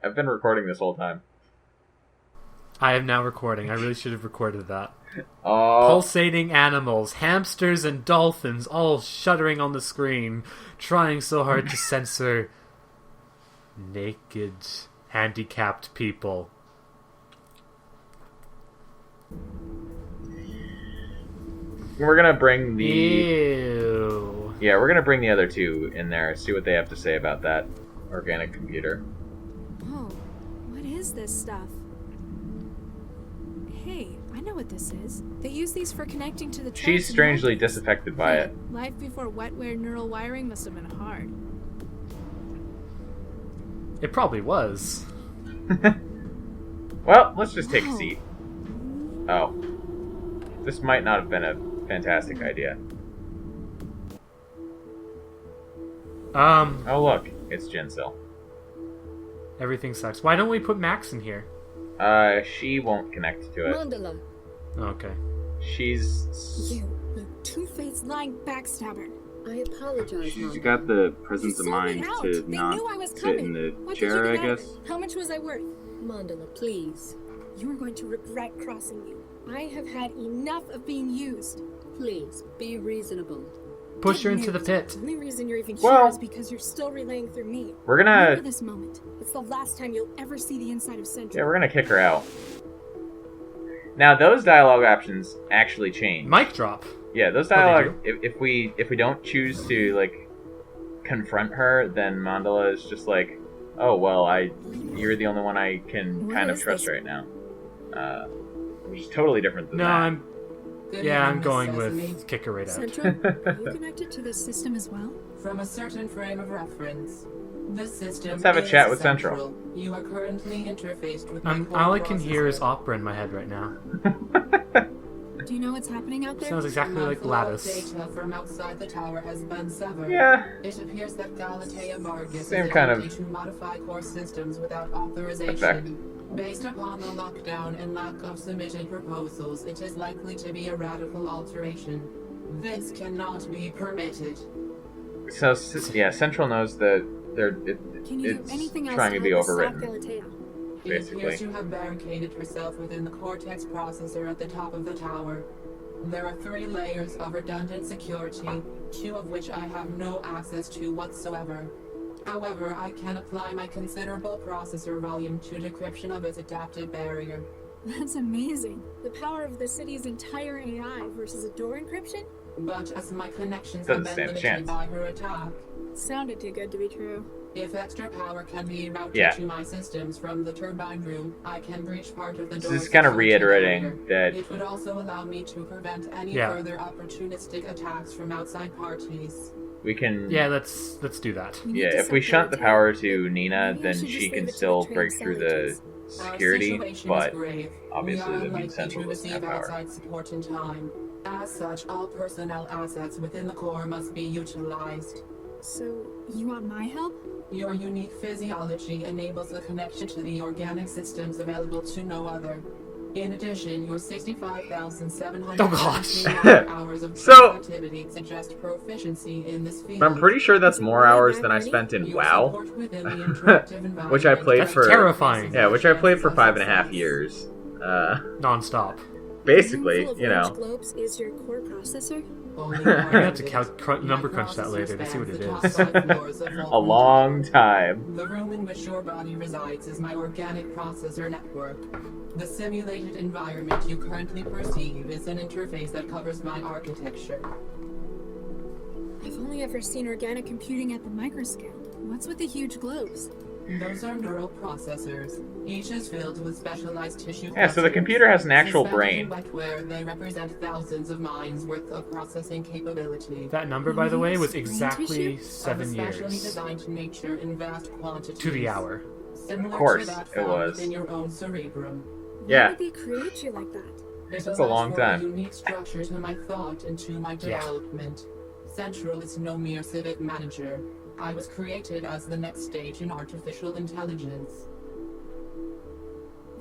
I've been recording this whole time. I am now recording. I really should have recorded that. Oh. Pulsating animals, hamsters and dolphins, all shuddering on the screen, trying so hard to censor naked, handicapped people. We're gonna bring the... Ew. Yeah, we're gonna bring the other two in there, see what they have to say about that organic computer. Oh, what is this stuff? Hey, I know what this is. They use these for connecting to the tracks. She's strangely disaffected by it. Life before wetware neural wiring must have been hard. It probably was. Well, let's just take a seat. Oh. This might not have been a fantastic idea. Oh look, it's Jinsil. Everything sucks. Why don't we put Max in here? She won't connect to it. Mandala. Okay. She's... You two-faced lying backstabber. I apologize, She's Mandala. got the presence You of sold mind me out. to They not knew I was sit coming. in the What did you chair, I get out of guess. it? How much was I worth? Mandala, please. You are going to regret crossing you. I have had enough of being used. Please, be reasonable. Push her Get into the news. pit. The only reason you're even Well- here is because you're still relaying through me. We're Remember gonna... this moment. It's the last time you'll ever see the inside of Central. Yeah, we're gonna kick her out. Now, those dialogue options actually change. Mic drop. Yeah, those they dialogue... If we don't choose to, like, confront her, then Mandala is just like, oh, well, you're the only one I can What kind of is trust this? right now. Which is totally different than No, that. I'm going with kick her right out. Central, are you connected to this system as well? From a certain frame of reference. This system Let's have a is chat with Central. You are currently interfaced with my core All I can hear is processor. opera in my head right now. Do you know what's happening out there? Sounds exactly like Flow of Gladys. data from outside the tower has been severed. Yeah. It appears that Galatea Margus Same is kind of attempting to modify core systems without authorization. effect. Based upon the lockdown and lack of submitted proposals, it is likely to be a radical alteration. This cannot be permitted. So, yeah, Central knows that Can you do it's anything else trying to be help us stop overwritten. Galatea? It Basically. appears you have barricaded yourself within the Cortex processor at the top of the tower. There are 3 layers of redundant security, 2 of which I have no access to whatsoever. However, I can apply my considerable processor volume to decryption of its adapted barrier. That's amazing. The power of the city's entire AI versus a door encryption? But as my connections Doesn't have stand been a limited chance. by her attack, Sounded too good to be true. if extra power can be routed Yeah. to my systems from the turbine room, I can breach part of the This door's is kind of security reiterating barrier. that It would also allow me to prevent any Yeah. further opportunistic attacks from outside parties. we can... Yeah, let's do that. We need Yeah, to if we stop shunt the Galatea. power to Nina, Maybe I then should she just can leave it to still the break through the Our security, situation but is grave. obviously we are that means unlikely Central to doesn't receive have power. outside support in time. As such, all personnel assets within the core must be utilized. So, you want my help? Your unique physiology enables the connection to the organic systems available to no other. In addition, your 65,700 Oh, gosh. hours of So- activity suggest proficiency in this field. I'm pretty sure that's more hours than I spent in Your WoW, support within the interactive which I environment played That's for... terrifying. Yeah, which I played for 5.5 years. Non-stop. Basically, The room full of you large know. globes is your core processor? Only We're gonna have to part of it. number My crunch that processor later to see what spans it the top is. 5 floors of Vault A long time. The room in which your body resides is my organic processor network. The simulated environment you currently perceive is an interface that covers my architecture. I've only ever seen organic computing at the microscale. What's with the huge globes? Those are neural processors. Each is filled with specialized tissue. Yeah, so the clusters. computer has an actual Suspended in brain. wetware, they represent thousands of minds worth of processing capability. That number, by the way, was Brain exactly tissue? 7 Especially years designed to nature in vast quantities. to the hour. Similar course, to that it found was. within your own cerebrum. Yeah. Why would they create you like that? It That's a long allows for time. A unique structure to my thought and to my Yeah. development. Central is no mere civic manager. I was created as the next stage in artificial intelligence.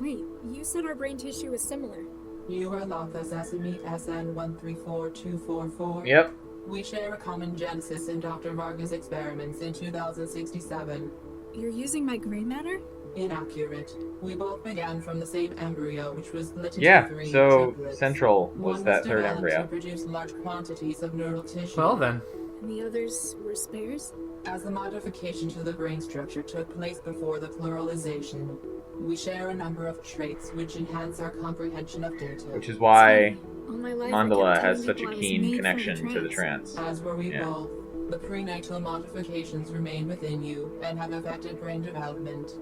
Wait, you said our brain tissue is similar. You are Latha Sesame SN134244. Yep. We share a common genesis in Dr. Varga's experiments in 2067. You're using my gray matter? Inaccurate. We both began from the same embryo, which was split into Yeah, 3 so triplets. Central was One that third developed embryo. to produce large quantities of neural tissue. Well then. And the others were spares? As the modification to the brain structure took place before the pluralization, we share a number of traits which enhance our comprehension of data. Which is why All my life, I Mandala kept has telling such a people I was keen made for connection to the trance. trance. As were we Yeah. both. The prenatal modifications remain within you and have affected brain development.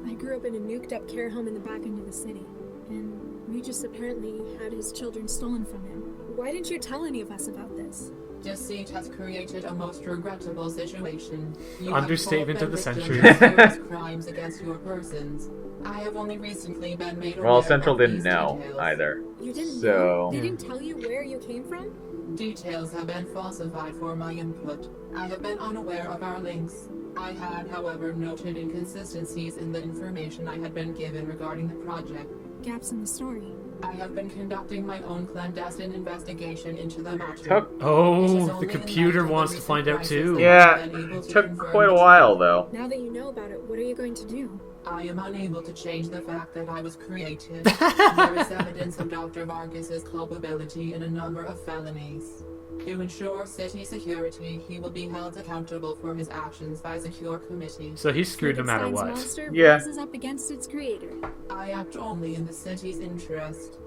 I grew up in a nuked-up care home in the back end of the city, and Regis apparently had his children stolen from him. Why didn't you tell any of us about this? Deceit has created a most regrettable situation. You Understatement have of the both been century. victims of serious crimes against your persons. I have only recently been made aware Well, Central of didn't these know details. either. You didn't So- know? They didn't tell you where you came from? Details have been falsified for my input. I have been unaware of our links. I had, however, noted inconsistencies in the information I had been given regarding the project. Gaps in the story. I have been conducting my own clandestine investigation into the matter. Took It is Oh, only the in light computer of the wants to recent find out crisis too. that Yeah, I have been able to took confirm quite a the while truth. though. Now that you know about it, what are you going to do? I am unable to change the fact that I was created. There is evidence of Dr. Vargas's culpability in a number of felonies. To ensure city security, he will be held accountable for his actions by a secure committee. So he's screwed no matter Frankenstein's what. monster Yeah. rises up against its creator. I act only in the city's interest.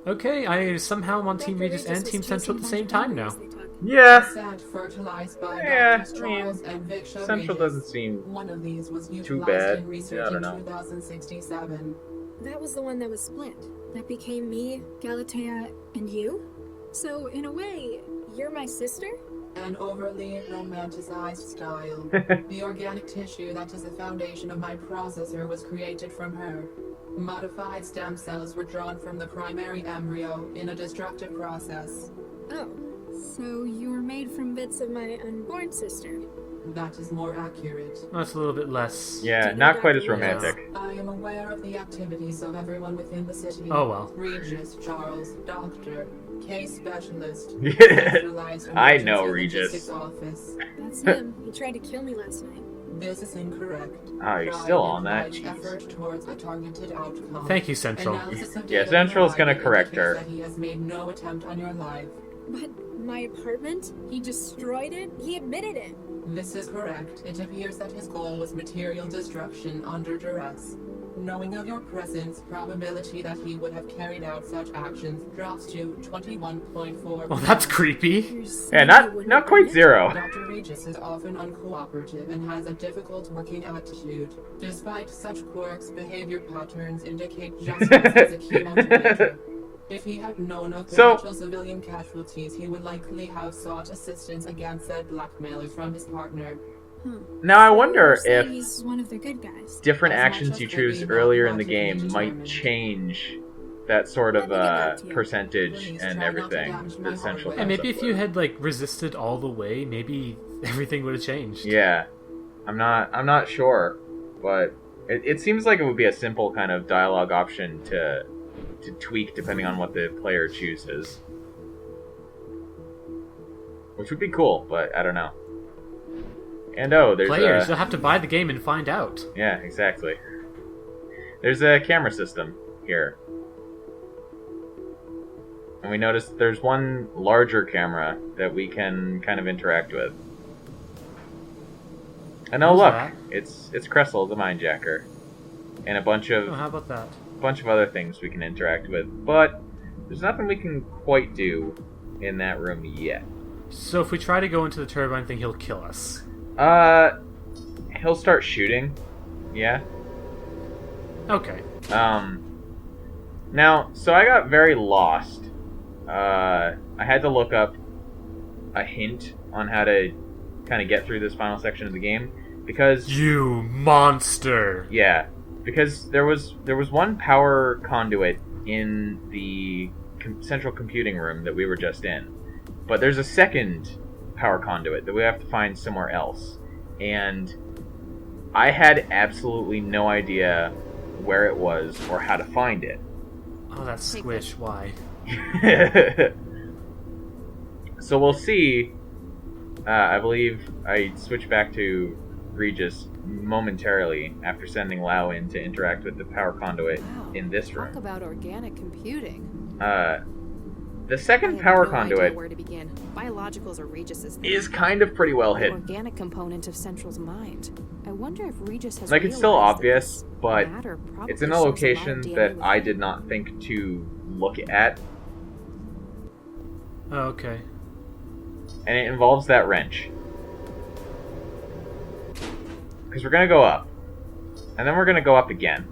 Okay, I somehow am on Team Dr. Regis and was Team Central at the same chasing time now. memories they took. Yeah, Sand fertilized by Yeah, Drs. I mean, Charles and Vic Central Regis. doesn't seem One of these was too utilized bad. in research Yeah, I don't in know. 2067. That was the one that was split. That became me, Galatea, and you? So, in a way, you're my sister? An overly romanticized style. The organic tissue that is the foundation of my processor was created from her. Modified stem cells were drawn from the primary embryo in a destructive process. Oh, so you were made from bits of my unborn sister. That is more accurate. That's a little bit less. yeah, Do you know not quite as Dr. Regis? romantic. I am aware of the activities of everyone within the city. Oh well. Regis, Charles, Doctor, case specialist. Yeah. Centralized I know emergency Regis. logistics Office. That's him. He tried to kill me last night. This is incorrect. Oh, you're Try still and on that. pledge Jeez. effort towards a targeted outcome. Thank you, Central. Analysis of Yeah, data Central's gonna provided correct her. indicates that he has made no attempt on your life. But my apartment? He destroyed it? He admitted it. This is correct. It appears that his goal was material destruction under duress. Knowing of your presence, probability that he would have carried out such actions drops to 21.4. Well, that's creepy. You're saying Yeah, he not wouldn't not have quite done it? zero. Dr. Regis is often uncooperative and has a difficult working attitude. Despite such quirks, behavior patterns indicate justice as a key motivator. If he had known of So- potential civilian casualties, he would likely have sought assistance against said blackmailers from his partner. Now I wonder You're saying if he's one of the good guys. different As much actions as you could choose be earlier in the mathematically game might determined. change that sort Let of me get back to you. percentage Please and try not to everything damage my that Central hardware. And comes maybe up if you with. had like resisted all the way, maybe everything would have changed. Yeah, I'm not sure, but it seems like it would be a simple kind of dialogue option to tweak depending on what the player chooses, which would be cool, but I don't know. And oh, there's Players, a you'll have to buy the game and find out. yeah, exactly. There's a camera system here, and we noticed there's one larger camera that we can kind of interact with. And oh Who's look, that? it's Cressel, the Mindjacker, and a bunch Oh, of how about that? other things we can interact with, but there's nothing we can quite do in that room yet. So if we try to go into the turbine thing, he'll kill us. He'll start shooting. Yeah. Okay. Now, so I got very lost. I had to look up a hint on how to kind of get through this final section of the game because You monster! yeah, because there was one power conduit in the central computing room that we were just in, but there's a second power conduit that we have to find somewhere else, and I had absolutely no idea where it was or how to find it. Oh, that squish. Why? So we'll see. I believe I switched back to Regis momentarily after sending Lao in to interact with the power conduit Wow, in this talk room. about organic computing. The second I power have no idea conduit where to begin. Biologicals are Regis's thing. is kind of pretty well The hidden. organic component of Central's mind. I wonder if Regis has Like, it's still realized that obvious, this but matter probably it's in a shares lot location of DNA that with I him. did not think to look at, Oh, okay. and it involves that wrench. Because we're going to go up, and then we're going to go up again.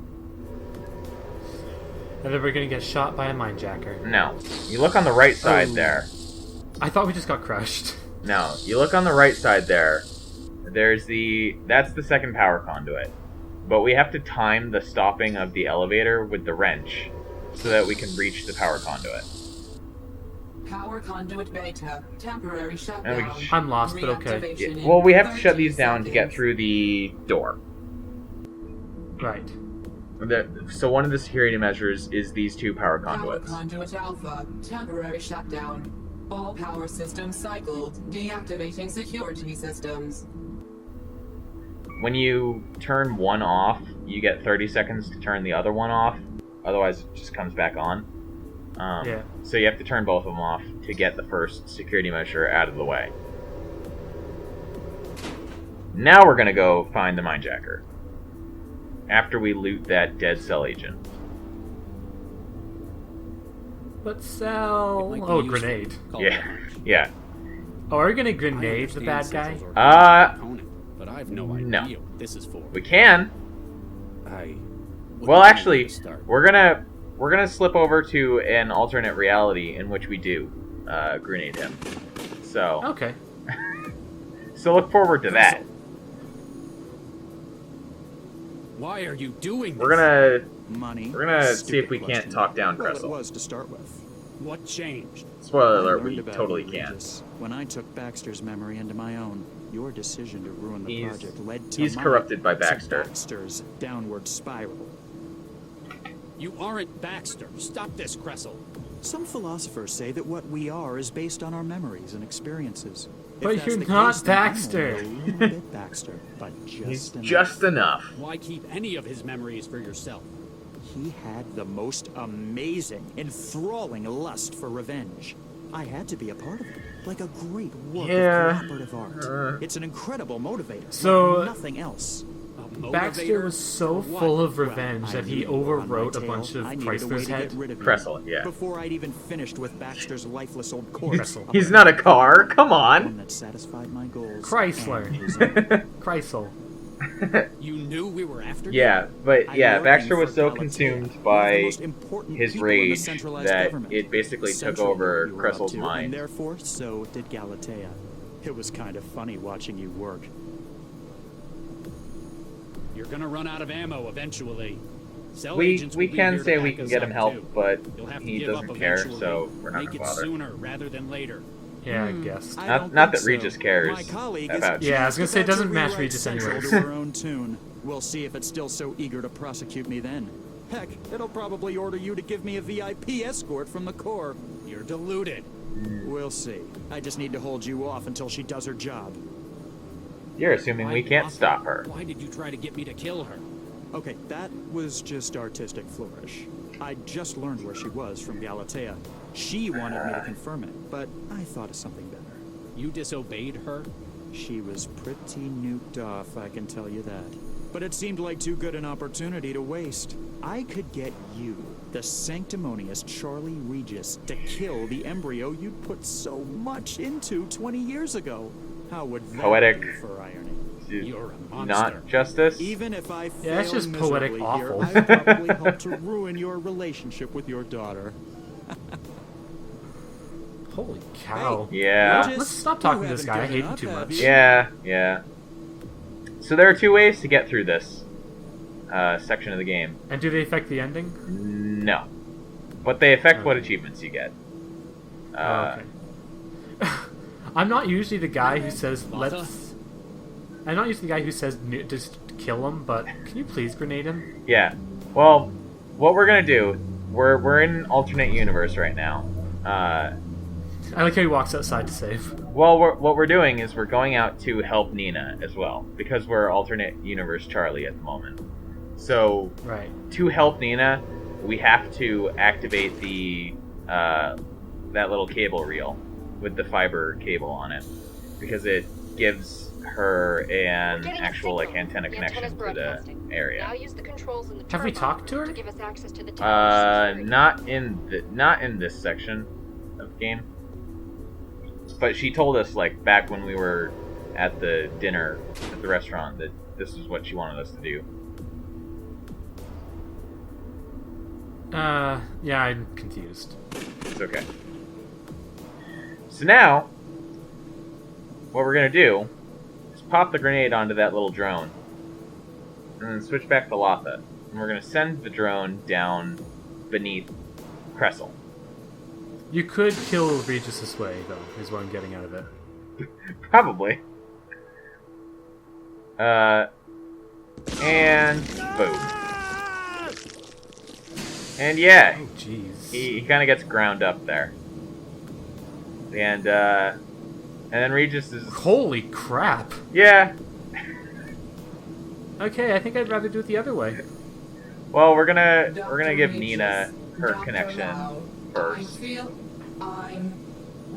And then we're gonna get shot by a minejacker. No. You look on the right side Oh. there. I thought we just got crushed. No. You look on the right side there. That's the second power conduit. But we have to time the stopping of the elevator with the wrench so that we can reach the power conduit. Power conduit beta. Temporary And shutdown. we I'm lost, but okay. Reactivation in Well, we have to shut 13 these down to get seconds. through the door. Right. So one of the security measures is these two power Power conduits. conduit alpha. Temporary shutdown. All power systems cycled. Deactivating security systems. When you turn one off, you get 30 seconds to turn the other one off. Otherwise, it just comes back on. Yeah. So you have to turn both of them off to get the first security measure out of the way. Now we're going to go find the minejacker. After we loot that dead cell agent. But sell. It might be Oh, useful. grenade. Call Yeah. it much. Yeah. Oh, are we gonna I grenade the bad understand guy? Central's organic Uh, component, but I have no no. idea what this is for. We can. I. Well, actually, start. we're gonna slip over to an alternate reality in which we do grenade him. So Okay. so look forward to that. Why are you doing this? We're gonna see if we can't talk down Well, it Cressel. was to start with. What changed? Spoiler I alert: learned we about totally you, can. Regis, when I took Baxter's memory into my own. Your decision to ruin the He's- project led to he's mine, corrupted by to Baxter. Baxter's downward spiral. You aren't Baxter. Stop this, Cressel. Some philosophers say that what we are is based on our memories and experiences. If But that's you're the not case, then I'm Baxter. only a little bit Baxter, but He's just enough. just enough. Why keep any of his memories for yourself? He had the most amazing, enthralling lust for revenge. I had to be a part of it, like a great work Yeah. of cooperative art. It's an incredible motivator, So- like nothing else. A Baxter motivator was so for what? full of Well, revenge I that he knew you were on my overwrote a tail. bunch of I needed a way Chrysler's to head. get rid of you. Cressel, yeah. Before I'd even finished with Baxter's lifeless old corpse. He's not a car. Come One on. that satisfied my goals. Chrysler. and his own. Chrysler. You knew we were after Yeah, but I'm yeah, working Baxter for was so Galatea, consumed one of the by most important his people in the rage centralized that government. it basically took Central over you were up Cressel's to, mind. And therefore, so did Galatea. It was kind of funny watching you work. You're gonna run out of ammo eventually. Cell We agents will be can here say to we back can us get him up, help, too. but You'll have to he give up doesn't care, eventually. so we're not Make gonna it bother. sooner rather than later. Yeah, I guess. I Not- don't not think that Regis cares My colleague about is you. Yeah, I was gonna just say, it about to doesn't match rewrite Regis Central anyways. to her own tune. We'll see if it's still so eager to prosecute me then. Heck, it'll probably order you to give me a VIP escort from the Corps. You're deluded. We'll see. I just need to hold you off until she does her job. You're assuming we Why can't offer? stop her. Why did you try to get me to kill her? Okay, that was just artistic flourish. I just learned where she was from Galatea. She wanted me to confirm it, but I thought of something better. You disobeyed her? She was pretty nuked off, I can tell you that. But it seemed like too good an opportunity to waste. I could get you, the sanctimonious Charlie Regis, to kill the embryo you'd put so much into 20 years ago. How would that Poetic. be for irony? You're a monster. Not justice. Even if I fail Yeah, it's just poetic miserably awful. here, I probably helped to ruin your relationship with your daughter. Holy cow. Yeah. Regis, Let's stop you talking to this haven't guy. I given hate him up, too have much. you? Yeah. So there are two ways to get through this section of the game. And do they affect the ending? No. But they affect what Okay. achievements you get. Oh, okay. I'm not usually the guy who says, Lotta? let's... I'm not usually the guy who says, just kill him, but can you please grenade him? Yeah. Well, what we're gonna do, we're in an alternate universe right now. I like how he walks outside to save. Well, what we're doing is we're going out to help Nina as well, because we're alternate universe Charlie at the moment. So, Right. to help Nina, we have to activate the that little cable reel with the fiber cable on it, because it gives her an actual like antenna connection to the area. Now use the controls in the Have we turbine talked to her? to give us access to the tower. Not in this section of the game. But she told us like back when we were at the dinner at the restaurant that this is what she wanted us to do. Yeah, I'm confused. It's okay. So now, what we're gonna do is pop the grenade onto that little drone, and then switch back to Latha, and we're gonna send the drone down beneath Cressel. You could kill Regis this way, though, is what I'm getting out of it. Probably. And boom. And yeah, Oh, jeez. he kind of gets ground up there. And then Regis is... Holy crap! Yeah. Okay, I think I'd rather do it the other way. Well, we're gonna Dr. give Regis, Nina her Dr. connection Lau, I first, feel I'm...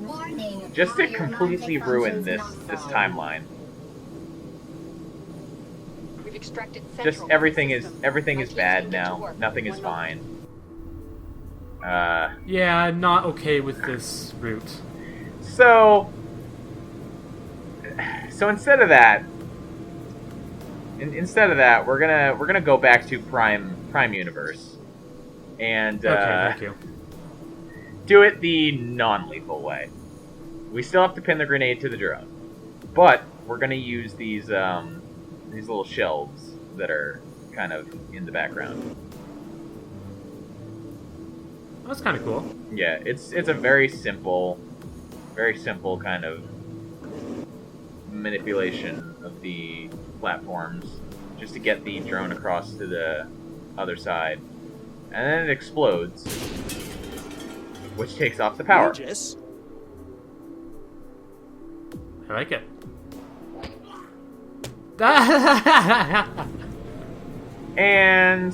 Warning. just to All your completely non-tech ruin functions this not timeline. We've extracted Just central everything is system. bad Get to now. work. Nothing is One moment. fine. Yeah, I'm not okay with this route. So instead of that, we're gonna go back to Prime Universe, and Okay, thank you. do it the non-lethal way. We still have to pin the grenade to the drone, but we're gonna use these little shelves that are kind of in the background. That's kind of cool. Yeah, it's a very simple kind of manipulation of the platforms just to get the drone across to the other side, and then it explodes, which takes off the power. Regis? I like it. And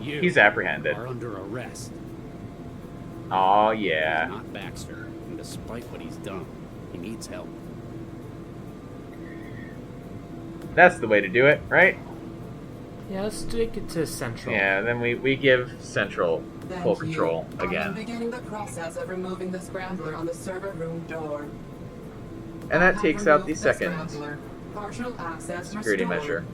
You he's apprehended. are under arrest. Oh yeah. Not Baxter, and despite what he's done, he needs help. That's the way to do it, right? Yeah, let's take it to Central. Yeah, then we give Central Thank full you. control I am again. beginning the process of removing the scrambler on the server room door. And I that have takes out the removed second scrambler. Partial access security restored. measure.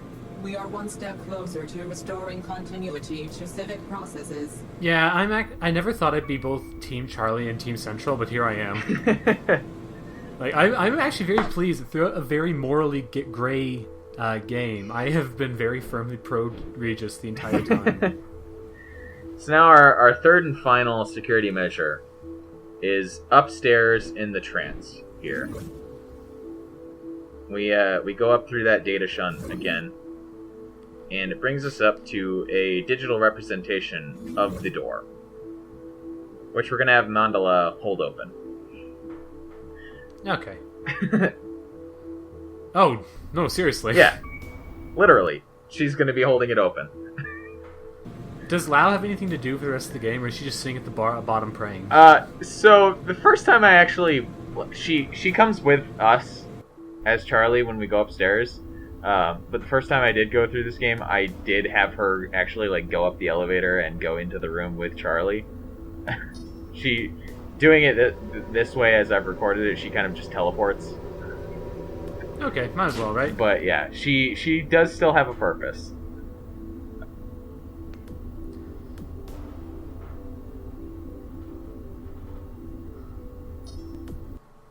We are one step closer to restoring continuity to civic processes. Yeah, I never thought I'd be both Team Charlie and Team Central, but here I am. Like, I'm actually very pleased that throughout a very morally gray game, I have been very firmly pro Regis the entire time. So now our third and final security measure is upstairs in the trance here. We go up through that data shunt again, and it brings us up to a digital representation of the door, which we're gonna have Mandala hold open. Okay. Oh, no, seriously. Yeah, literally, she's gonna be holding it open. Does Lau have anything to do with the rest of the game, or is she just sitting at the bottom praying? So the first time I actually, she comes with us as Charlie when we go upstairs. But the first time I did go through this game, I did have her actually like go up the elevator and go into the room with Charlie. She doing it this way as I've recorded it. She kind of just teleports. Okay, might as well, right? But yeah, she does still have a purpose.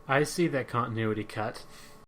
I see that continuity cut.